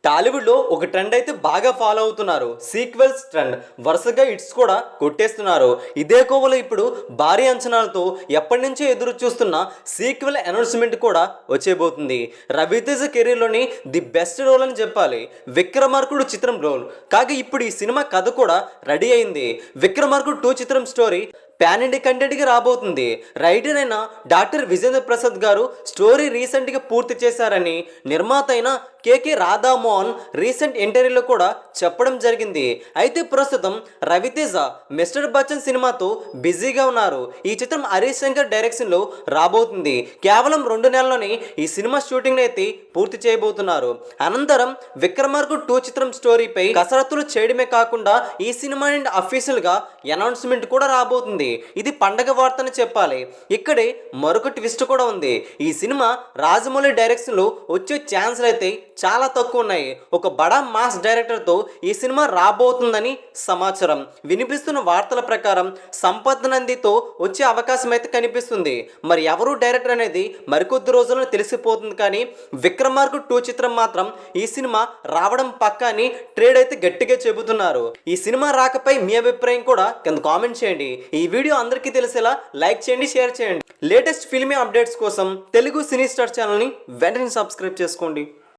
టాలీవుడ్లో ఒక ట్రెండ్ అయితే బాగా ఫాలో అవుతున్నారు, సీక్వెల్స్ ట్రెండ్. వరుసగా హిట్స్ కూడా కొట్టేస్తున్నారు. ఇదే కోవలో ఇప్పుడు భారీ అంచనాలతో ఎప్పటి నుంచో ఎదురు చూస్తున్న సీక్వెల్ అనౌన్స్మెంట్ కూడా వచ్చేబోతుంది. రవితేజ కెరీర్లోని ది బెస్ట్ రోల్ అని చెప్పాలి విక్రమార్కుడు చిత్రం రోల్. కాగా ఇప్పుడు ఈ సినిమా కథ కూడా రెడీ అయింది. విక్రమార్కుడు 2 చిత్రం స్టోరీ ప్యాన్ ఇండియా కంటెంట్గా రాబోతుంది. రైటర్ అయిన డాక్టర్ విజేంద్ర ప్రసాద్ గారు స్టోరీ రీసెంట్గా పూర్తి చేశారని నిర్మాత అయిన కేకే రాధామోహన్ రీసెంట్ ఇంటర్వ్యూలో కూడా చెప్పడం జరిగింది. అయితే ప్రస్తుతం రవితేజ మిస్టర్ బచ్చన్ సినిమాతో బిజీగా ఉన్నారు. ఈ చిత్రం హరీష్ శంకర్ డైరెక్షన్లో రాబోతుంది. కేవలం 2 నెలల్లోనే ఈ సినిమా షూటింగ్ అయితే పూర్తి చేయబోతున్నారు. అనంతరం విక్రమార్కుడు 2 చిత్రం స్టోరీపై కసరత్తులు చేయడమే కాకుండా ఈ సినిమా నుండి అఫీషియల్గా అనౌన్స్మెంట్ కూడా రాబోతుంది. ఇది పండగ వార్తని చెప్పాలి. ఇక్కడే మరొక ట్విస్ట్ కూడా ఉంది. ఈ సినిమా రాజమౌళి డైరెక్షన్లో వచ్చే ఛాన్సులు అయితే చాలా తక్కువ ఉన్నాయి. ఒక బడా మాస్ డైరెక్టర్తో ఈ సినిమా రాబోతుందని సమాచారం. వినిపిస్తున్న వార్తల ప్రకారం సంపత్ నందితో వచ్చే అవకాశం అయితే కనిపిస్తుంది. మరి ఎవరు డైరెక్టర్ అనేది మరికొద్ది రోజుల్లో తెలిసిపోతుంది. కానీ విక్రమార్కుడు 2 చిత్రం మాత్రం ఈ సినిమా రావడం పక్కా అని ట్రేడ్ అయితే గట్టిగా చెబుతున్నారు. ఈ సినిమా రాకపై మీ అభిప్రాయం కూడా కింద కామెంట్ చేయండి. ఈ వీడియో అందరికీ తెలిసేలా లైక్ చేయండి, షేర్ చేయండి. లేటెస్ట్ ఫిల్మీ అప్డేట్స్ కోసం తెలుగు సినీ స్టార్ ఛానల్ని వెంటనే సబ్స్క్రైబ్ చేసుకోండి.